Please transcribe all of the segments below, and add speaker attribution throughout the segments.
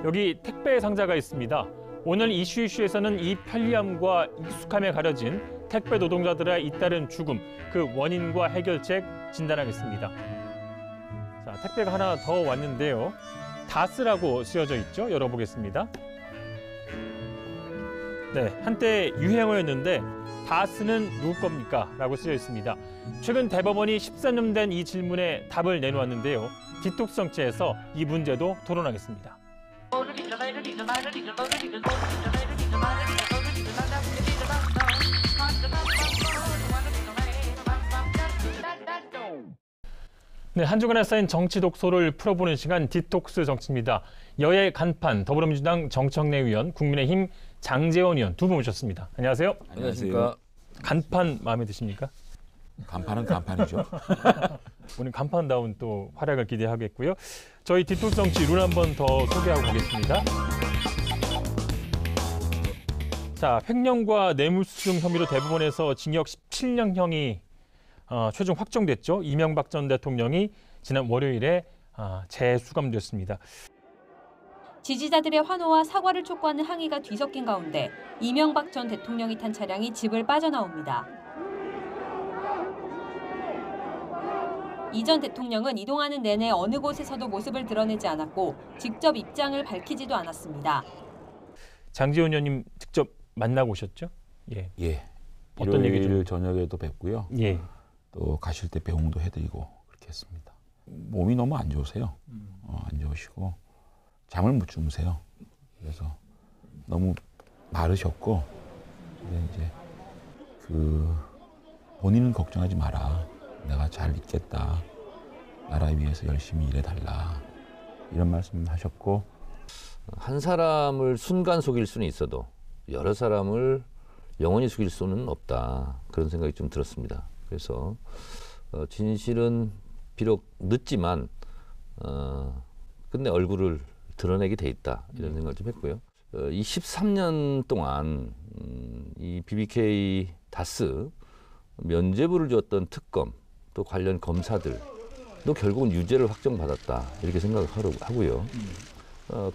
Speaker 1: 여기 택배 상자가 있습니다. 오늘 이슈에서는 이 편리함과 익숙함에 가려진 택배 노동자들의 잇따른 죽음, 그 원인과 해결책 진단하겠습니다. 자, 택배가 하나 더 왔는데요. 다스라고 쓰여져 있죠. 열어보겠습니다. 네, 한때 유행어였는데 다스는 누구 겁니까? 라고 쓰여 있습니다. 최근 대법원이 13년 된 이 질문에 답을 내놓았는데요. 디톡스 정치에서 이 문제도 토론하겠습니다. 네, 한 주간에 쌓인 정치 독소를 풀어보는 시간 디톡스 정치입니다. 여야 간판 더불어민주당 정청래 의원, 국민의힘 장제원 의원 두 분 모셨습니다. 안녕하세요.
Speaker 2: 안녕하십니까.
Speaker 1: 간판 마음에 드십니까?
Speaker 2: 간판은 간판이죠.
Speaker 1: 오늘 간판다운 또 활약을 기대하겠고요. 저희 디톡스 정치 룰 한 번 더 소개하고 가겠습니다. 자, 횡령과 뇌물수증 혐의로 대법원에서 징역 17년형이 최종 확정됐죠. 이명박 전 대통령이 지난 월요일에 재수감됐습니다.
Speaker 3: 지지자들의 환호와 사과를 촉구하는 항의가 뒤섞인 가운데 이명박 전 대통령이 탄 차량이 집을 빠져나옵니다. 이 전 대통령은 이동하는 내내 어느 곳에서도 모습을 드러내지 않았고 직접 입장을 밝히지도 않았습니다.
Speaker 1: 장제원 의원님 직접 만나고 오셨죠? 예.
Speaker 2: 예.
Speaker 1: 어떤 얘기죠?
Speaker 2: 저녁에도 뵙고요.
Speaker 1: 예.
Speaker 2: 또 가실 때 배웅도 해드리고 그렇게 했습니다. 몸이 너무 안 좋으세요. 안 좋으시고 잠을 못 주무세요. 그래서 너무 마르셨고 이제 본인은 걱정하지 마라. 내가 잘 있겠다. 나라 위해서 열심히 일해달라. 이런 말씀 하셨고
Speaker 4: 한 사람을 순간 속일 수는 있어도 여러 사람을 영원히 속일 수는 없다. 그런 생각이 좀 들었습니다. 그래서 진실은 비록 늦지만 끝내 얼굴을 드러내게 돼 있다. 이런 생각을 좀 했고요. 이 13년 동안 이 BBK 다스 면죄부를 줬던 특검 또 관련 검사들도 결국은 유죄를 확정받았다. 이렇게 생각을 하고요.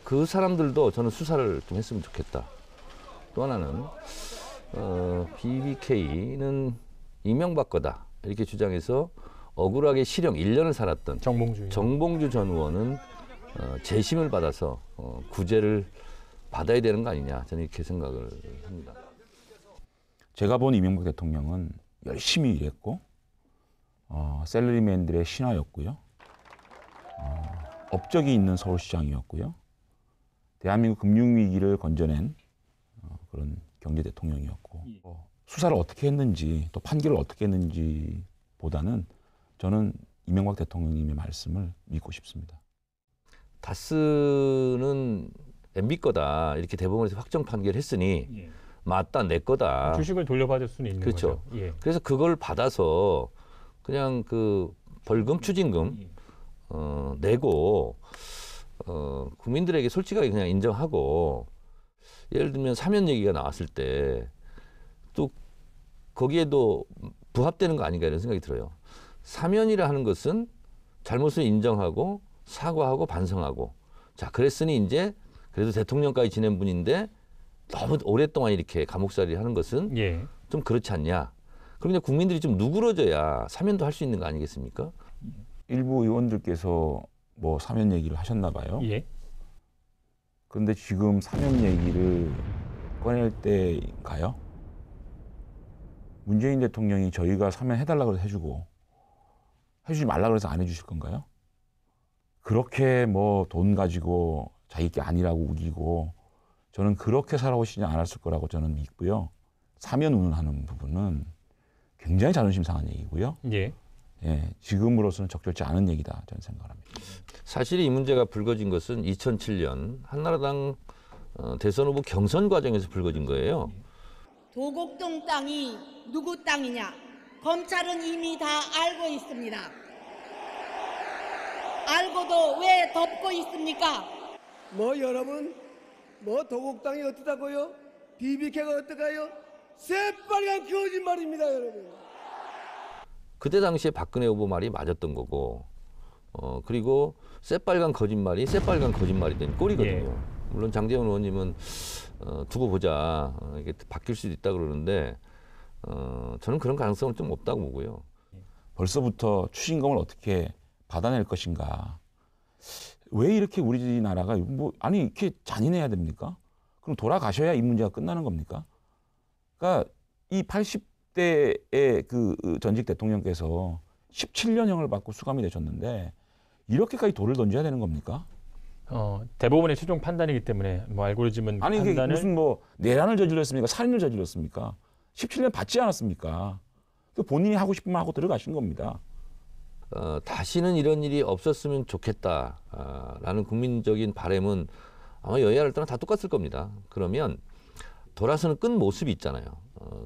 Speaker 4: 그 사람들도 저는 수사를 좀 했으면 좋겠다. 또 하나는 BBK는 이명박 거다. 이렇게 주장해서 억울하게 실형 1년을 살았던 정봉주 전 의원은 재심을 받아서 구제를 받아야 되는 거 아니냐. 저는 이렇게 생각을 합니다.
Speaker 2: 제가 본 이명박 대통령은 열심히 일했고 셀러리맨들의 신하였고요. 업적이 있는 서울시장이었고요. 대한민국 금융위기를 건져낸 그런 경제 대통령이었고 수사를 어떻게 했는지 또 판결을 어떻게 했는지 보다는 저는 이명박 대통령님의 말씀을 믿고 싶습니다.
Speaker 4: 다스는 MB 거다 이렇게 대법원에서 확정 판결했으니
Speaker 1: 예.
Speaker 4: 맞다 내 거다.
Speaker 1: 주식을 돌려받을 수는 있는
Speaker 4: 그렇죠.
Speaker 1: 거죠. 예.
Speaker 4: 그래서 그걸 받아서 그냥 그 벌금 추징금 내고 국민들에게 솔직하게 그냥 인정하고 예를 들면 사면 얘기가 나왔을 때 또 거기에도 부합되는 거 아닌가 이런 생각이 들어요. 사면이라 하는 것은 잘못을 인정하고 사과하고 반성하고 자 그랬으니 이제 그래도 대통령까지 지낸 분인데 너무 오랫동안 이렇게 감옥살이 하는 것은
Speaker 1: 예.
Speaker 4: 좀 그렇지 않냐. 그럼 이제 국민들이 좀 누그러져야 사면도 할 수 있는 거 아니겠습니까?
Speaker 2: 일부 의원들께서 뭐 사면 얘기를 하셨나 봐요.
Speaker 1: 예.
Speaker 2: 그런데 지금 사면 얘기를 꺼낼 때인가요? 문재인 대통령이 저희가 사면 해달라고 해서 해주고 해주지 말라고 해서 안 해주실 건가요? 그렇게 뭐 돈 가지고 자기 게 아니라고 우기고 저는 그렇게 살아오시지 않았을 거라고 저는 믿고요. 사면 운운하는 부분은 굉장히 자존심 상한 얘기고요.
Speaker 1: 예.
Speaker 2: 예, 지금으로서는 적절치 않은 얘기다 저는 생각합니다.
Speaker 4: 사실 이 문제가 불거진 것은 2007년 한나라당 대선 후보 경선 과정에서 불거진 거예요.
Speaker 5: 도곡동 땅이 누구 땅이냐? 검찰은 이미 다 알고 있습니다. 알고도 왜 덮고 있습니까?
Speaker 6: 뭐 여러분, 뭐 도곡땅이 어떠다고요? BBK가 어떠가요? 새빨간 거짓말입니다, 여러분.
Speaker 4: 그때 당시에 박근혜 후보 말이 맞았던 거고 그리고 새빨간 거짓말이 새빨간 거짓말이 된 꼴이거든요. 물론 장제원 의원님은 두고 보자 이게 바뀔 수도 있다 그러는데 저는 그런 가능성은 좀 없다고 보고요.
Speaker 2: 벌써부터 추징금을 어떻게 받아낼 것인가. 왜 이렇게 우리나라가 아니 이렇게 잔인해야 됩니까? 그럼 돌아가셔야 이 문제가 끝나는 겁니까? 그러니까 이 80대의 그 전직 대통령께서 17년형을 받고 수감이 되셨는데 이렇게까지 돌을 던져야 되는 겁니까?
Speaker 1: 대법원의 최종 판단이기 때문에 뭐 알고리즘은
Speaker 2: 아니 이게
Speaker 1: 판단을
Speaker 2: 무슨 뭐 내란을 저질렀습니까? 살인을 저질렀습니까? 17년 받지 않았습니까? 본인이 하고 싶으면 하고 들어가신 겁니다.
Speaker 4: 다시는 이런 일이 없었으면 좋겠다라는 국민적인 바람은 아마 여야를 떠나 다 똑같을 겁니다. 그러면 돌아서는 끈 모습이 있잖아요.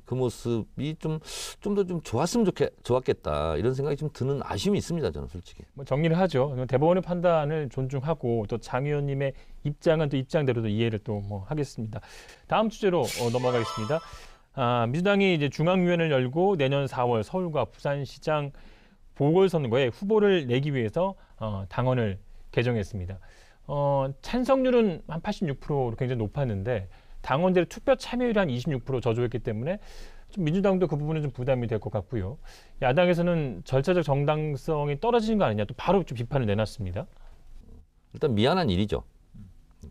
Speaker 4: 그 모습이 좀 더 좀 좋았겠다 이런 생각이 좀 드는 아쉬움이 있습니다. 저는 솔직히.
Speaker 1: 뭐 정리를 하죠. 대법원의 판단을 존중하고 또 장 의원님의 입장은 또 입장대로도 이해를 또 뭐 하겠습니다. 다음 주제로 넘어가겠습니다. 민주당이 이제 중앙위원회를 열고 내년 4월 서울과 부산시장 보궐선거에 후보를 내기 위해서 당원을 개정했습니다. 찬성률은 한 86%로 굉장히 높았는데 당원들의 투표 참여율이 한 26% 저조했기 때문에 좀 민주당도 그 부분은 좀 부담이 될 것 같고요. 야당에서는 절차적 정당성이 떨어지는 거 아니냐 또 바로 좀 비판을 내놨습니다.
Speaker 4: 일단 미안한 일이죠.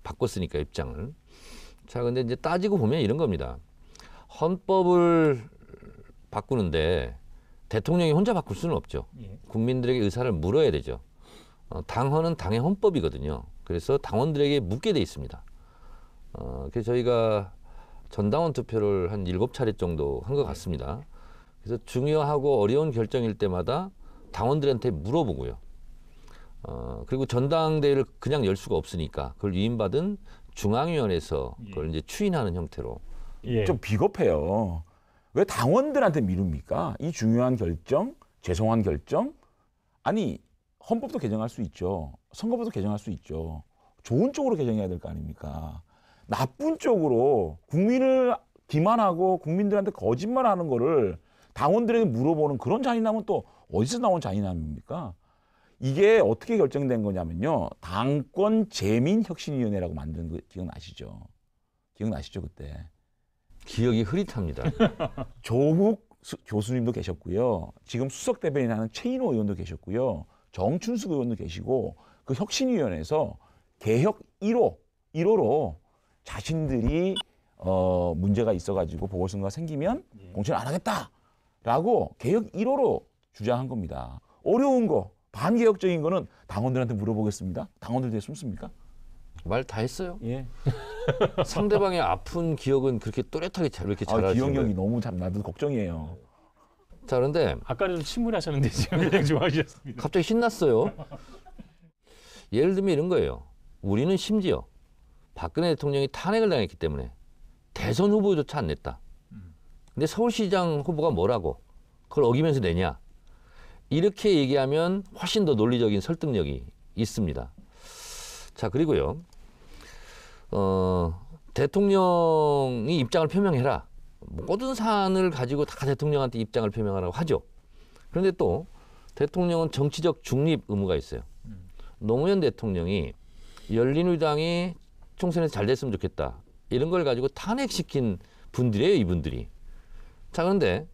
Speaker 4: 바꿨으니까 입장을. 자, 근데 이제 따지고 보면 이런 겁니다. 헌법을 바꾸는데 대통령이 혼자 바꿀 수는 없죠. 국민들에게 의사를 물어야 되죠. 당헌은 당의 헌법이거든요. 그래서 당원들에게 묻게 돼 있습니다. 그래서 저희가 전당원 투표를 한 7차례 정도 한 것 같습니다. 그래서 중요하고 어려운 결정일 때마다 당원들한테 물어보고요. 그리고 전당대회를 그냥 열 수가 없으니까 그걸 위임받은 중앙위원회에서 그걸 이제 추인하는 형태로.
Speaker 2: 좀 비겁해요. 왜 당원들한테 미룹니까? 이 중요한 결정, 죄송한 결정. 아니 헌법도 개정할 수 있죠. 선거법도 개정할 수 있죠. 좋은 쪽으로 개정해야 될 거 아닙니까? 나쁜 쪽으로 국민을 기만하고 국민들한테 거짓말하는 거를 당원들에게 물어보는 그런 잔인함은 또 어디서 나온 잔인함입니까? 이게 어떻게 결정된 거냐면요. 당권 재민혁신위원회라고 만든 거 기억나시죠? 기억나시죠 그때?
Speaker 4: 기억이 흐릿합니다.
Speaker 2: 조국 교수님도 계셨고요. 지금 수석 대변인 하는 최인호 의원도 계셨고요. 정춘숙 의원도 계시고 그 혁신위원회에서 개혁 1호로 자신들이 문제가 있어가지고 보궐선거가 생기면 공천을 안 하겠다라고 개혁 1호로 주장한 겁니다. 어려운 거, 반개혁적인 거는 당원들한테 물어보겠습니다. 당원들 뒤에 숨습니까?
Speaker 4: 말 다 했어요.
Speaker 2: 예.
Speaker 4: 상대방의 아픈 기억은 그렇게 또렷하게 왜 이렇게 잘하시는 거예요?
Speaker 2: 기억력이 너무 참 나도 걱정이에요.
Speaker 4: 자, 그런데
Speaker 1: 아까는 침울하셨는데 지금 굉장히 좋아하셨습니다.
Speaker 4: 갑자기 신났어요. 예를 들면 이런 거예요. 우리는 심지어 박근혜 대통령이 탄핵을 당했기 때문에 대선 후보조차 안 냈다. 근데 서울시장 후보가 뭐라고 그걸 어기면서 내냐. 이렇게 얘기하면 훨씬 더 논리적인 설득력이 있습니다. 자, 그리고요. 대통령이 입장을 표명해라. 모든 사안을 가지고 다 대통령한테 입장을 표명하라고 하죠. 그런데 또 대통령은 정치적 중립 의무가 있어요. 노무현 대통령이 열린우리당이 총선에서 잘 됐으면 좋겠다. 이런 걸 가지고 탄핵시킨 분들이에요, 이분들이. 자, 그런데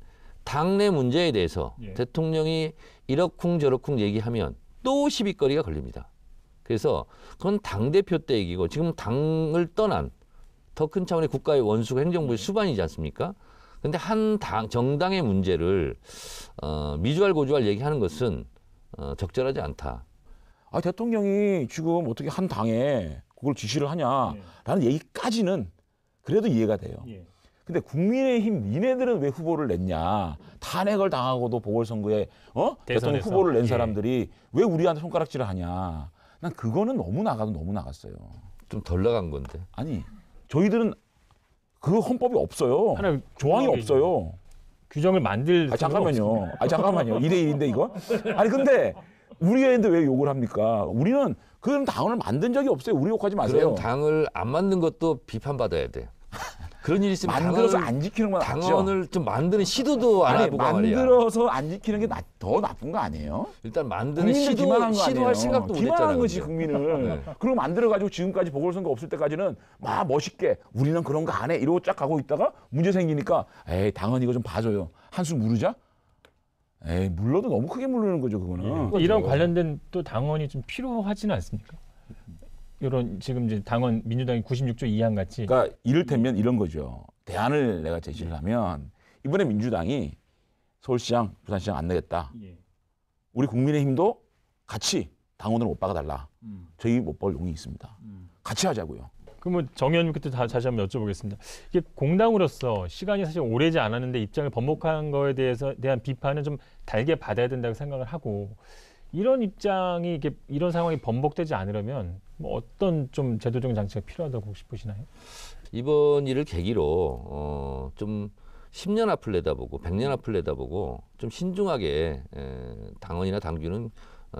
Speaker 4: 당내 문제에 대해서 대통령이 이러쿵 저러쿵 얘기하면 또 시비거리가 걸립니다. 그래서 그건 당대표 때 얘기고 지금 당을 떠난 더 큰 차원의 국가의 원수가 행정부의 수반이지 않습니까? 그런데 한 정당의 문제를 미주알 고주알 얘기하는 것은 적절하지 않다.
Speaker 2: 대통령이 지금 어떻게 한 당에 그걸 지시를 하냐라는 얘기까지는 그래도 이해가 돼요. 근데 국민의힘 니네들은 왜 후보를 냈냐. 탄핵을 당하고도 보궐선거에 대통령 후보를 낸 사람들이 왜 우리한테 손가락질을 하냐. 난 그거는 너무 나갔어요.
Speaker 4: 좀 덜 나간 건데.
Speaker 2: 아니 저희들은 그 헌법이 없어요. 조항이 없어요.
Speaker 1: 규정을 만들
Speaker 2: 잠깐만요. 잠깐만요. 2대1인데 이거? 아니 근데 우리 애인데 왜 욕을 합니까? 우리는 그런 당을 만든 적이 없어요. 우리 욕하지 마세요.
Speaker 4: 그런 당을 안 만든 것도 비판받아야 돼. 그런 일이 있으면
Speaker 2: 만들어서 안 지키는 건 낫죠.
Speaker 4: 당원을 좀 만드는 시도도 안
Speaker 2: 아니,
Speaker 4: 해보고 말이야.
Speaker 2: 만들어서 안 지키는 게 더 나쁜 거 아니에요?
Speaker 4: 일단 만드는
Speaker 2: 국민들 기만한 거
Speaker 4: 시도할
Speaker 2: 아니에요.
Speaker 4: 생각도 못 했잖아요.
Speaker 2: 기만한 거지
Speaker 4: 근데.
Speaker 2: 국민을.
Speaker 4: 네.
Speaker 2: 그리고 만들어가지고 지금까지 보궐선거 없을 때까지는 막 멋있게 우리는 그런 거 안 해 이러고 쫙 가고 있다가 문제 생기니까 에이 당헌 이거 좀 봐줘요. 한숨 물으자. 에이 물러도 너무 크게 물르는 거죠 그거는.
Speaker 1: 이런 관련된 또 당원이 좀 필요하지는 않습니까? 이런 지금 이제 당원 민주당이 96조 2항 같이
Speaker 2: 그러니까 이를테면 이런 거죠. 대안을 내가 제시를 하면 이번에 민주당이 서울시장, 부산시장 안 내겠다. 우리 국민의힘도 같이 당원을 못 박아달라. 저희 못 볼 용이 있습니다. 같이 하자고요.
Speaker 1: 그러면 정 의원님 그때 다시 한번 여쭤보겠습니다. 이게 공당으로서 시간이 사실 오래지 않았는데 입장을 번복한 거에 대한 비판은 좀 달게 받아야 된다고 생각을 하고 이런 입장이 이런 상황이 번복되지 않으려면 뭐 어떤 좀 제도적인 장치가 필요하다고 싶으시나요?
Speaker 4: 이번 일을 계기로 좀 10년 앞을 내다보고 100년 앞을 내다보고 좀 신중하게 당원이나 당규는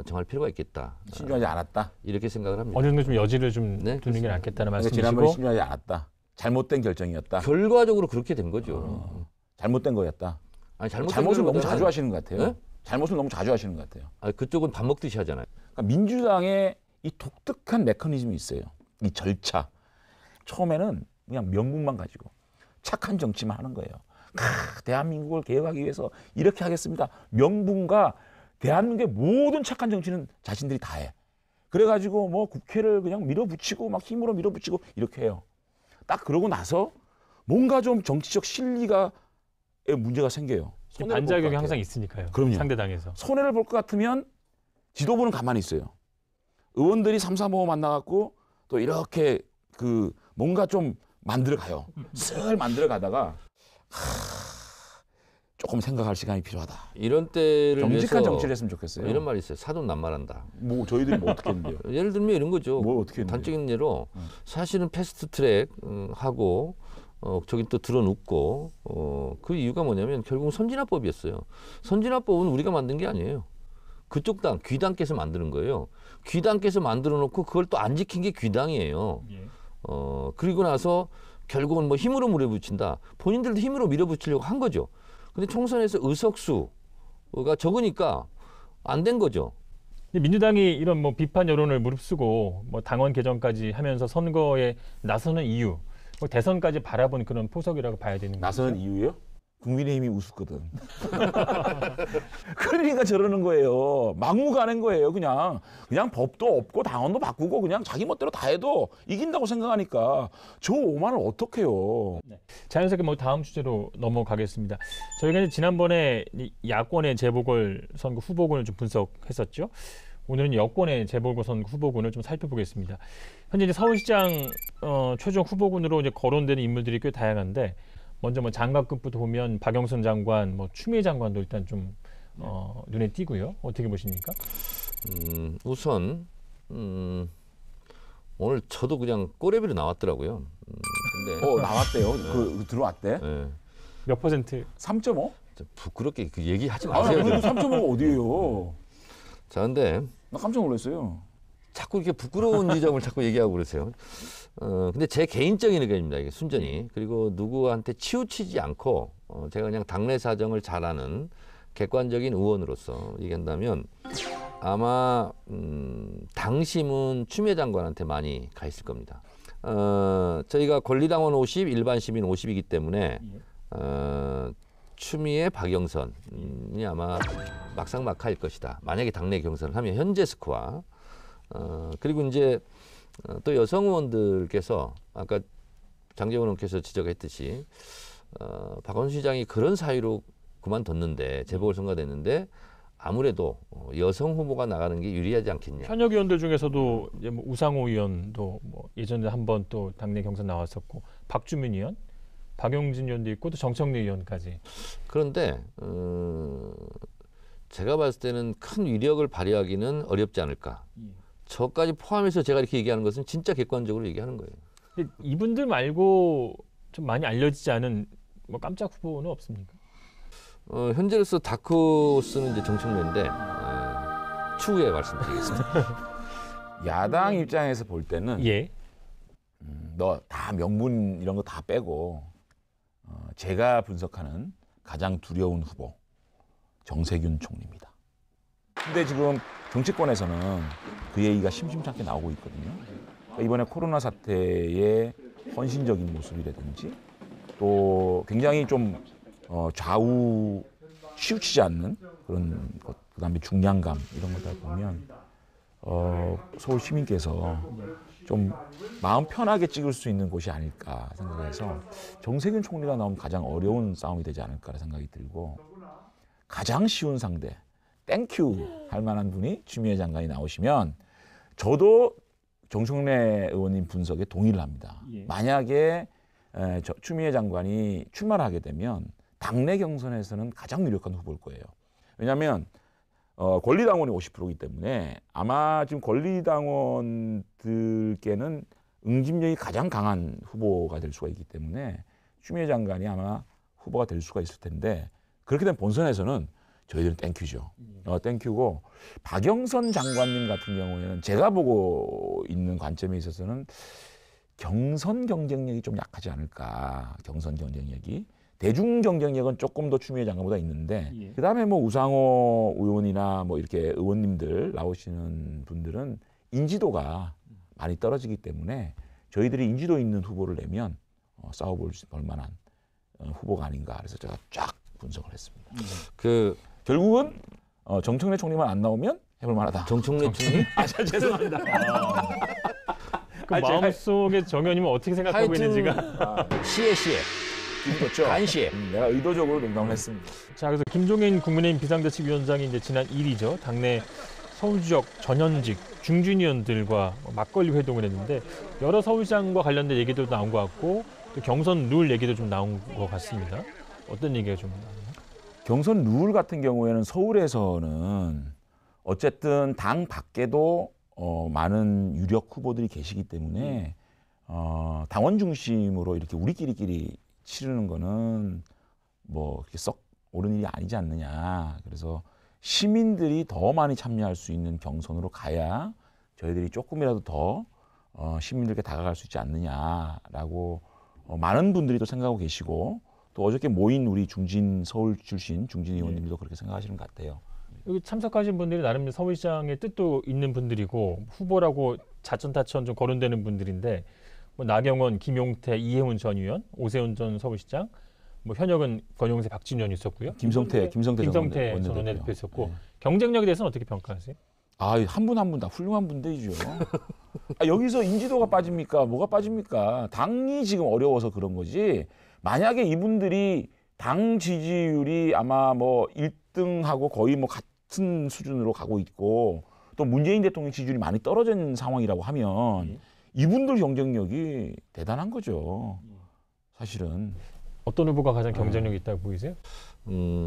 Speaker 4: 정할 필요가 있겠다.
Speaker 2: 신중하지 않았다.
Speaker 4: 이렇게 생각을 합니다.
Speaker 1: 어느 정도 좀 여지를 좀
Speaker 4: 네,
Speaker 1: 두는 게 낫겠다는
Speaker 2: 그러니까
Speaker 1: 말씀이시고
Speaker 2: 지난번에 신중하지 않았다. 잘못된 결정이었다.
Speaker 4: 결과적으로 그렇게 된 거죠.
Speaker 2: 잘못된 거였다.
Speaker 4: 아니,
Speaker 2: 잘못을 너무
Speaker 4: 거보다는-
Speaker 2: 자주 하시는 것 같아요.
Speaker 4: 네?
Speaker 2: 잘못을 너무 자주 하시는 것 같아요.
Speaker 4: 아니, 그쪽은 밥 먹듯이 하잖아요.
Speaker 2: 그러니까 민주당의 이 독특한 메커니즘이 있어요. 이 절차. 처음에는 그냥 명분만 가지고 착한 정치만 하는 거예요. 대한민국을 개혁하기 위해서 이렇게 하겠습니다. 명분과 대한민국의 모든 착한 정치는 자신들이 다 해. 그래가지고 뭐 국회를 그냥 밀어붙이고 막 힘으로 밀어붙이고 이렇게 해요. 딱 그러고 나서 뭔가 좀 정치적 실리가에 문제가 생겨요. 손해를 볼것
Speaker 1: 반작용이
Speaker 2: 같아요.
Speaker 1: 항상 있으니까요.
Speaker 2: 그럼요.
Speaker 1: 상대당에서.
Speaker 2: 손해를 볼 것 같으면 지도부는 가만히 있어요. 의원들이 3, 4모 만나갖고 또 이렇게 그 뭔가 좀 만들어 가요. 슬 만들어 가다가 조금 생각할 시간이 필요하다.
Speaker 4: 이런 때를
Speaker 2: 정직한
Speaker 4: 위해서
Speaker 2: 정치를 했으면 좋겠어요.
Speaker 4: 이런 말이 있어요. 사돈난말한다.
Speaker 2: 뭐 저희들이 뭐 어떻게 했는데요?
Speaker 4: 예를 들면 이런 거죠.
Speaker 2: 뭘 어떻게 했는데요?
Speaker 4: 단적인 예로 사실은 패스트트랙 하고 저기 또 들어눕고 그 이유가 뭐냐면 결국은 선진화법이었어요. 선진화법은 우리가 만든 게 아니에요. 그쪽 당 귀당께서 만드는 거예요. 귀당께서 만들어 놓고 그걸 또 안 지킨 게 귀당이에요. 그리고 나서 결국은 뭐 힘으로 밀어붙인다. 본인들도 힘으로 밀어붙이려고 한 거죠. 근데 총선에서 의석수가 적으니까 안 된 거죠.
Speaker 1: 근데 민주당이 이런 뭐 비판 여론을 무릅쓰고 뭐 당원 개정까지 하면서 선거에 나서는 이유, 뭐 대선까지 바라본 그런 포석이라고 봐야 되는 거죠.
Speaker 2: 나서는 이유요? 국민의힘이 우습거든. 그러니까 저러는 거예요. 막무가내인 거예요. 그냥 법도 없고 당원도 바꾸고 그냥 자기 멋대로 다 해도 이긴다고 생각하니까 저 오만을 어떡해요.
Speaker 1: 자연스럽게 뭐 다음 주제로 넘어가겠습니다. 저희가 이제 지난번에 이 야권의 재보궐선거 후보군을 좀 분석했었죠. 오늘은 여권의 재보궐선거 후보군을 좀 살펴보겠습니다. 현재 이제 서울시장 최종 후보군으로 이제 거론되는 인물들이 꽤 다양한데 먼저 뭐 장관급부터 보면 박영선 장관, 뭐 추미애 장관도 일단 좀 눈에 띄고요. 어떻게 보십니까?
Speaker 4: 우선 오늘 저도 그냥 꼬레비로 나왔더라고요. 근데
Speaker 2: 나왔대요. 그 들어왔대.
Speaker 4: 예.
Speaker 1: 몇 퍼센트?
Speaker 2: 3.5?
Speaker 4: 좀 부끄럽게 그 얘기하지
Speaker 2: 아,
Speaker 4: 마세요.
Speaker 2: 그래도 3.5가 어디예요?
Speaker 4: 자, 근데
Speaker 2: 나 깜짝 놀랐어요.
Speaker 4: 자꾸 이렇게 부끄러운 지점을 자꾸 얘기하고 그러세요. 근데 제 개인적인 의견입니다. 이게 순전히. 그리고 누구한테 치우치지 않고 제가 그냥 당내 사정을 잘 아는 객관적인 의원으로서 얘기한다면 아마 당심은 추미애 장관한테 많이 가 있을 겁니다. 저희가 권리당원 50, 일반 시민 50이기 때문에 추미애, 박영선이 아마 막상막하일 것이다. 만약에 당내 경선을 하면 현재 스코어. 그리고 이제 또 여성 의원들께서 아까 장제원 의원께서 지적했듯이 박원순 시장이 그런 사유로 그만뒀는데 재보궐선거가 됐는데 아무래도 여성 후보가 나가는 게 유리하지 않겠냐.
Speaker 1: 현역 의원들 중에서도 이제 뭐 우상호 의원도 뭐 예전에 한번 또 당내 경선 나왔었고 박주민 의원, 박용진 의원도 있고 또 정청래 의원까지.
Speaker 4: 그런데 제가 봤을 때는 큰 위력을 발휘하기는 어렵지 않을까. 저까지 포함해서 제가 이렇게 얘기하는 것은 진짜 객관적으로 얘기하는 거예요.
Speaker 1: 근데 이분들 말고 좀 많이 알려지지 않은 뭐 깜짝 후보는 없습니까?
Speaker 4: 현재로서 다크호스는 이제 정청래인데 추후에 말씀드리겠습니다.
Speaker 2: 야당 입장에서 볼 때는
Speaker 1: 예.
Speaker 2: 너 다 명분 이런 거 다 빼고 제가 분석하는 가장 두려운 후보 정세균 총리입니다. 근데 지금 정치권에서는 그 얘기가 심심찮게 나오고 있거든요. 그러니까 이번에 코로나 사태의 헌신적인 모습이라든지 또 굉장히 좀 좌우 치우치지 않는 그런 것, 그다음에 중량감 이런 것들 보면 서울 시민께서 좀 마음 편하게 찍을 수 있는 곳이 아닐까 생각해서 정세균 총리가 나오면 가장 어려운 싸움이 되지 않을까 생각이 들고 가장 쉬운 상대 땡큐 할 만한 분이 추미애 장관이 나오시면 저도 정청래 의원님 분석에 동의를 합니다. 만약에 추미애 장관이 출마를 하게 되면 당내 경선에서는 가장 유력한 후보일 거예요. 왜냐하면 권리당원이 50%이기 때문에 아마 지금 권리당원들께는 응집력이 가장 강한 후보가 될 수가 있기 때문에 추미애 장관이 아마 후보가 될 수가 있을 텐데 그렇게 되면 본선에서는 저희들은 땡큐죠. 땡큐고 박영선 장관님 같은 경우에는 제가 보고 있는 관점에 있어서는 경선 경쟁력이 좀 약하지 않을까. 경선 경쟁력이. 대중 경쟁력은 조금 더 추미애 장관보다 있는데 그다음에 뭐 우상호 의원이나 뭐 이렇게 의원님들 나오시는 분들은 인지도가 많이 떨어지기 때문에 저희들이 인지도 있는 후보를 내면 싸워볼 만한 후보가 아닌가. 그래서 제가 쫙 분석을 했습니다. 결국은 정청래 총리만 안 나오면 해볼 만하다.
Speaker 4: 정청래 총리?
Speaker 2: 죄송합니다.
Speaker 1: 그 마음속의 정현님은 어떻게 생각하고 있는지가.
Speaker 4: 시에.
Speaker 2: 그렇죠.
Speaker 4: 간시에.
Speaker 2: 내가 의도적으로 농담을 했습니다.
Speaker 1: 자, 그래서 김종인 국민의힘 비상대책위원장이 이제 지난 1일이죠. 당내 서울 지역 전현직 중진 의원들과 막걸리 회동을 했는데 여러 서울시장과 관련된 얘기도 나온 것 같고 또 경선 룰 얘기도 좀 나온 것 같습니다. 어떤 얘기가 좀 나왔나요?
Speaker 2: 경선 룰 같은 경우에는 서울에서는 어쨌든 당 밖에도 많은 유력 후보들이 계시기 때문에 당원 중심으로 이렇게 우리끼리 치르는 거는 뭐 그렇게 썩 옳은 일이 아니지 않느냐. 그래서 시민들이 더 많이 참여할 수 있는 경선으로 가야 저희들이 조금이라도 더 시민들께 다가갈 수 있지 않느냐라고 많은 분들이 또 생각하고 계시고 또 어저께 모인 우리 중진 서울 출신 중진 의원님들도 그렇게 생각하시는 것 같아요.
Speaker 1: 여기 참석하신 분들이 나름 서울시장의 뜻도 있는 분들이고 후보라고 자천타천 좀 거론되는 분들인데 뭐 나경원, 김용태, 이해훈 전 의원, 오세훈 전 서울시장, 뭐 현역은 권용세, 박진우 의원이 있었고요.
Speaker 2: 김성태 전
Speaker 1: 원내대표 있었고 네. 경쟁력에 대해서는 어떻게 평가하세요?
Speaker 2: 한 분 한 분 다 훌륭한 분들이죠. 여기서 인지도가 빠집니까? 뭐가 빠집니까? 당이 지금 어려워서 그런 거지. 만약에 이분들이 당 지지율이 아마 뭐 1등하고 거의 뭐 같은 수준으로 가고 있고 또 문재인 대통령 지지율이 많이 떨어진 상황이라고 하면 이분들 경쟁력이 대단한 거죠. 사실은.
Speaker 1: 어떤 후보가 가장 경쟁력이 있다고 보이세요?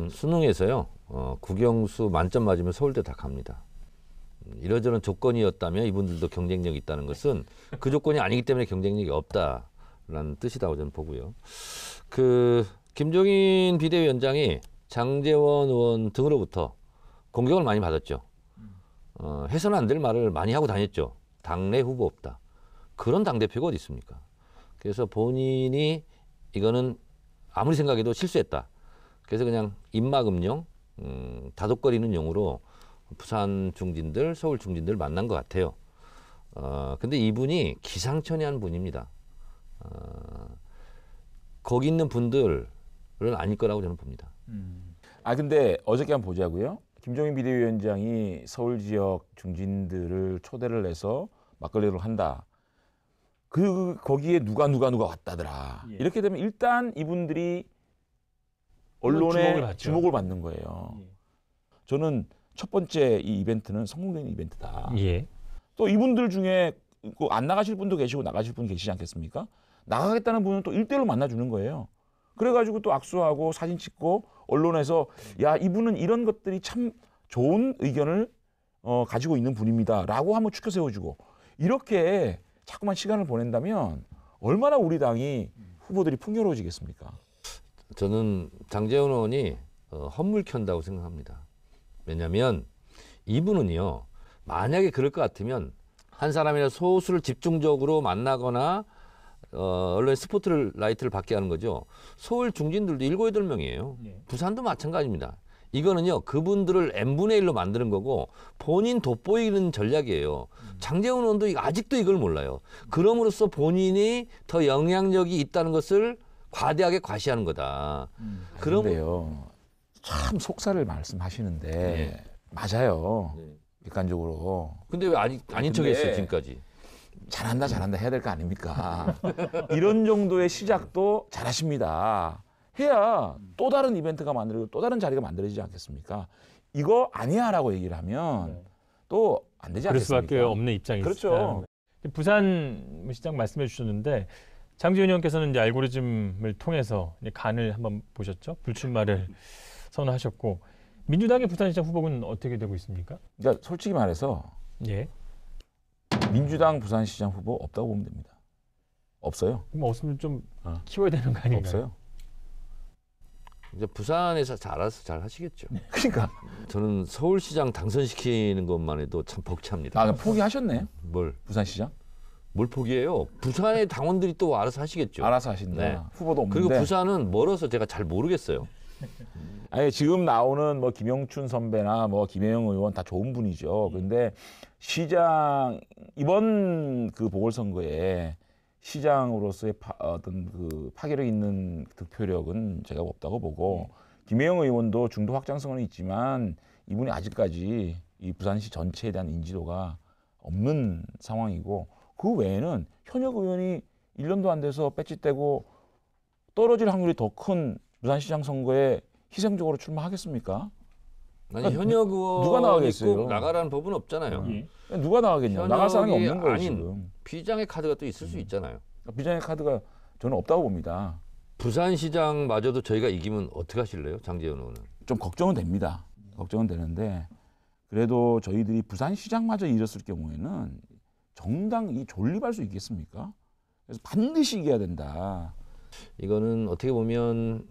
Speaker 4: 수능에서요. 국영수 만점 맞으면 서울대 다 갑니다. 이러저런 조건이었다면 이분들도 경쟁력이 있다는 것은 그 조건이 아니기 때문에 경쟁력이 없다라는 뜻이라고 저는 보고요. 김종인 비대위원장이 장제원 의원 등으로부터 공격을 많이 받았죠. 해서는 안 될 말을 많이 하고 다녔죠. 당내 후보 없다. 그런 당대표가 어디 있습니까? 그래서 본인이 이거는 아무리 생각해도 실수했다. 그래서 그냥 입막음용, 다독거리는 용으로 부산 중진들, 서울 중진들 만난 것 같아요. 근데 이분이 기상천외한 분입니다. 거기 있는 분들은 아닐 거라고 저는 봅니다.
Speaker 2: 근데 어저께 한번 보자고요. 김종인 비대위원장이 서울 지역 중진들을 초대를 해서 막걸리를 한다. 거기에 누가 왔다더라. 이렇게 되면 일단 이분들이 언론의 주목을 받는 거예요. 저는 첫 번째 이 이벤트는 성공적인 이벤트다. 또 이분들 중에 안 나가실 분도 계시고 나가실 분 계시지 않겠습니까? 나가겠다는 분은 또 1대1로 만나주는 거예요. 그래가지고 또 악수하고 사진 찍고 언론에서 야 이분은 이런 것들이 참 좋은 의견을 가지고 있는 분입니다. 라고 한번 추켜 세워주고 이렇게 자꾸만 시간을 보낸다면 얼마나 우리 당이 후보들이 풍요로워지겠습니까?
Speaker 4: 저는 장제원 의원이 헛물 켠다고 생각합니다. 왜냐하면 이분은요. 만약에 그럴 것 같으면 한 사람이나 소수를 집중적으로 만나거나 언론의 스포트를 라이트를 받게 하는 거죠. 서울 중진들도 7, 8명이에요.
Speaker 1: 예.
Speaker 4: 부산도 마찬가지입니다. 이거는요, 그분들을 n분의 1로 만드는 거고 본인 돋보이는 전략이에요. 장제원 의원도 아직도 이걸 몰라요. 그럼으로써 본인이 더 영향력이 있다는 것을 과대하게 과시하는 거다.
Speaker 2: 그런데요, 참 속사를 말씀하시는데
Speaker 4: 네.
Speaker 2: 맞아요.
Speaker 4: 네.
Speaker 2: 객관적으로
Speaker 4: 근데 왜 아닌 척했어요 지금까지?
Speaker 2: 잘한다 해야 될 거 아닙니까? 이런 정도의 시작도 잘하십니다. 해야 또 다른 이벤트가 만들어지고 또 다른 자리가 만들어지지 않겠습니까? 이거 아니야라고 얘기를 하면 또 안 되지
Speaker 1: 그럴
Speaker 2: 않겠습니까?
Speaker 1: 수밖에 없는 입장이
Speaker 2: 그렇죠.
Speaker 1: 있습니다. 부산 시장 말씀해 주셨는데 장지훈 의원께서는 이제 알고리즘을 통해서 이제 간을 한번 보셨죠? 불출마를 선언하셨고 민주당의 부산시장 후보는 어떻게 되고 있습니까?
Speaker 2: 그러니까 솔직히 말해서
Speaker 1: 예.
Speaker 2: 민주당 부산시장 후보 없다고 보면 됩니다. 없어요.
Speaker 1: 그럼 없으면 좀
Speaker 2: 어.
Speaker 1: 키워야 되는 거 아닌가요?
Speaker 2: 없어요.
Speaker 4: 이제 부산에서 알아서 잘 하시겠죠.
Speaker 2: 그러니까
Speaker 4: 저는 서울시장 당선시키는 것만 해도 참 벅찹니다.
Speaker 2: 그럼 포기하셨네.
Speaker 4: 뭘
Speaker 2: 부산시장
Speaker 4: 포기해요? 부산의 당원들이 또 알아서 하시겠죠.
Speaker 2: 알아서 하신다.
Speaker 4: 네.
Speaker 2: 후보도 없는데.
Speaker 4: 그리고 부산은 멀어서 제가 잘 모르겠어요.
Speaker 2: 아니 지금 나오는 뭐 김영춘 선배나 뭐 김혜영 의원 다 좋은 분이죠. 근데 시장 이번 그 보궐선거에 시장으로서의 어떤 그 파괴력 있는 득표력은 제가 없다고 보고 김혜영 의원도 중도 확장성은 있지만 이분이 아직까지 이 부산시 전체에 대한 인지도가 없는 상황이고 그 외에는 현역 의원이 1년도 안 돼서 배지떼고 떨어질 확률이 더 큰 부산시장 선거에 희생적으로 출마하겠습니까?
Speaker 4: 아니 현역 의원이
Speaker 2: 누가 나가겠어요?
Speaker 4: 꼭 나가라는 법은 없잖아요.
Speaker 1: 예.
Speaker 2: 누가 나가겠냐? 나갈 사람이
Speaker 4: 현역이
Speaker 2: 없는 거예요
Speaker 4: 아닌
Speaker 2: 지금.
Speaker 4: 비장의 카드가 또 있을 수 있잖아요.
Speaker 2: 비장의 카드가 저는 없다고 봅니다.
Speaker 4: 부산시장마저도 저희가 이기면 어떻게 하실래요, 장제원 의원은?
Speaker 2: 좀 걱정은 됩니다. 걱정은 되는데 그래도 저희들이 부산시장마저 잃었을 경우에는 정당이 존립할 수 있겠습니까? 그래서 반드시 이겨야 된다.
Speaker 4: 이거는 어떻게 보면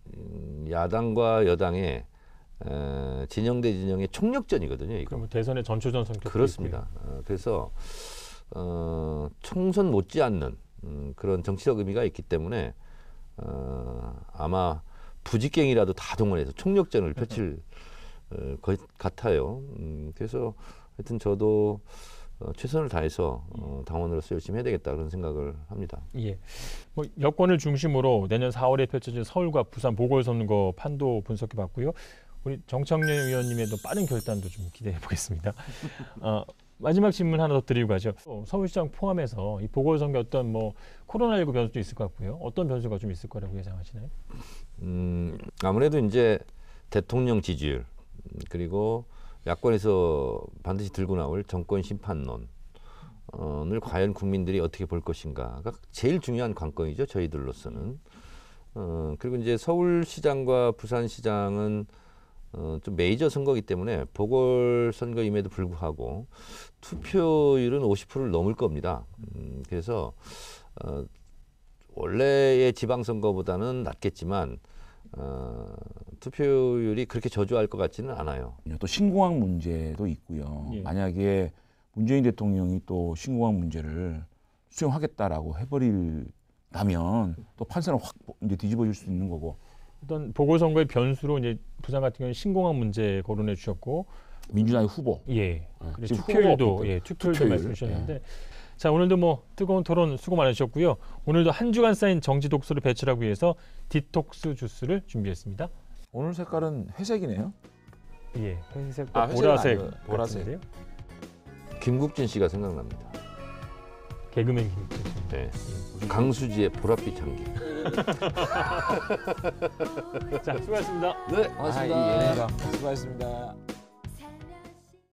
Speaker 4: 야당과 여당의 진영 대 진영의 총력전이거든요. 이거.
Speaker 1: 그럼 대선의 전초전 성격
Speaker 4: 그렇습니다. 그래서 총선 못지않는 그런 정치적 의미가 있기 때문에 아마 부직갱이라도 다 동원해서 총력전을 펼칠 것 같아요. 그래서 하여튼 저도 최선을 다해서 당원으로서 열심히 해야 되겠다 그런 생각을 합니다.
Speaker 1: 예. 뭐 여권을 중심으로 내년 4월에 펼쳐질 서울과 부산 보궐선거 판도 분석해 봤고요. 우리 정청래 의원님의 또 빠른 결단도 좀 기대해 보겠습니다. 마지막 질문 하나 더 드리고 가죠. 서울시장 포함해서 이 보궐선거 어떤 뭐 코로나19 변수도 있을 것 같고요. 어떤 변수가 좀 있을 거라고 예상하시나요?
Speaker 4: 아무래도 이제 대통령 지지율 그리고 야권에서 반드시 들고 나올 정권 심판론을 과연 국민들이 어떻게 볼 것인가가 제일 중요한 관건이죠. 저희들로서는. 그리고 이제 서울시장과 부산시장은 좀 메이저 선거이기 때문에 보궐선거임에도 불구하고 투표율은 50%를 넘을 겁니다. 그래서 원래의 지방선거보다는 낮겠지만 투표율이 그렇게 저조할 것 같지는 않아요.
Speaker 2: 또 신공항 문제도 있고요.
Speaker 1: 예.
Speaker 2: 만약에 문재인 대통령이 또 신공항 문제를 수용하겠다라고 해버린다면 또 판세는 확 이제 뒤집어질 수 있는 거고.
Speaker 1: 어떤 보궐선거의 변수로 이제 부산 같은 경우는 신공항 문제 거론해 주셨고,
Speaker 2: 민주당의 후보.
Speaker 1: 예, 그리고
Speaker 2: 지금
Speaker 1: 투표율도
Speaker 2: 후보가
Speaker 1: 투표율도
Speaker 2: 투표율,
Speaker 1: 말씀해 주셨는데, 자 오늘도 뭐 뜨거운 토론 수고 많으셨고요. 오늘도 한 주간 쌓인 정치 독소를 배출하기 위해서 디톡스 주스를 준비했습니다.
Speaker 2: 오늘 색깔은 회색이네요.
Speaker 1: 예, 회색과
Speaker 2: 아, 회색은
Speaker 1: 보라색
Speaker 2: 아니고요. 보라색.
Speaker 1: 같은데요.
Speaker 4: 김국진 씨가 생각납니다.
Speaker 1: 개그맨 김국진 씨.
Speaker 4: 네. 강수지의 보랏빛 향기.
Speaker 1: 자 수고하셨습니다.
Speaker 4: 네, 고맙습니다.
Speaker 2: 예능가 수고하셨습니다.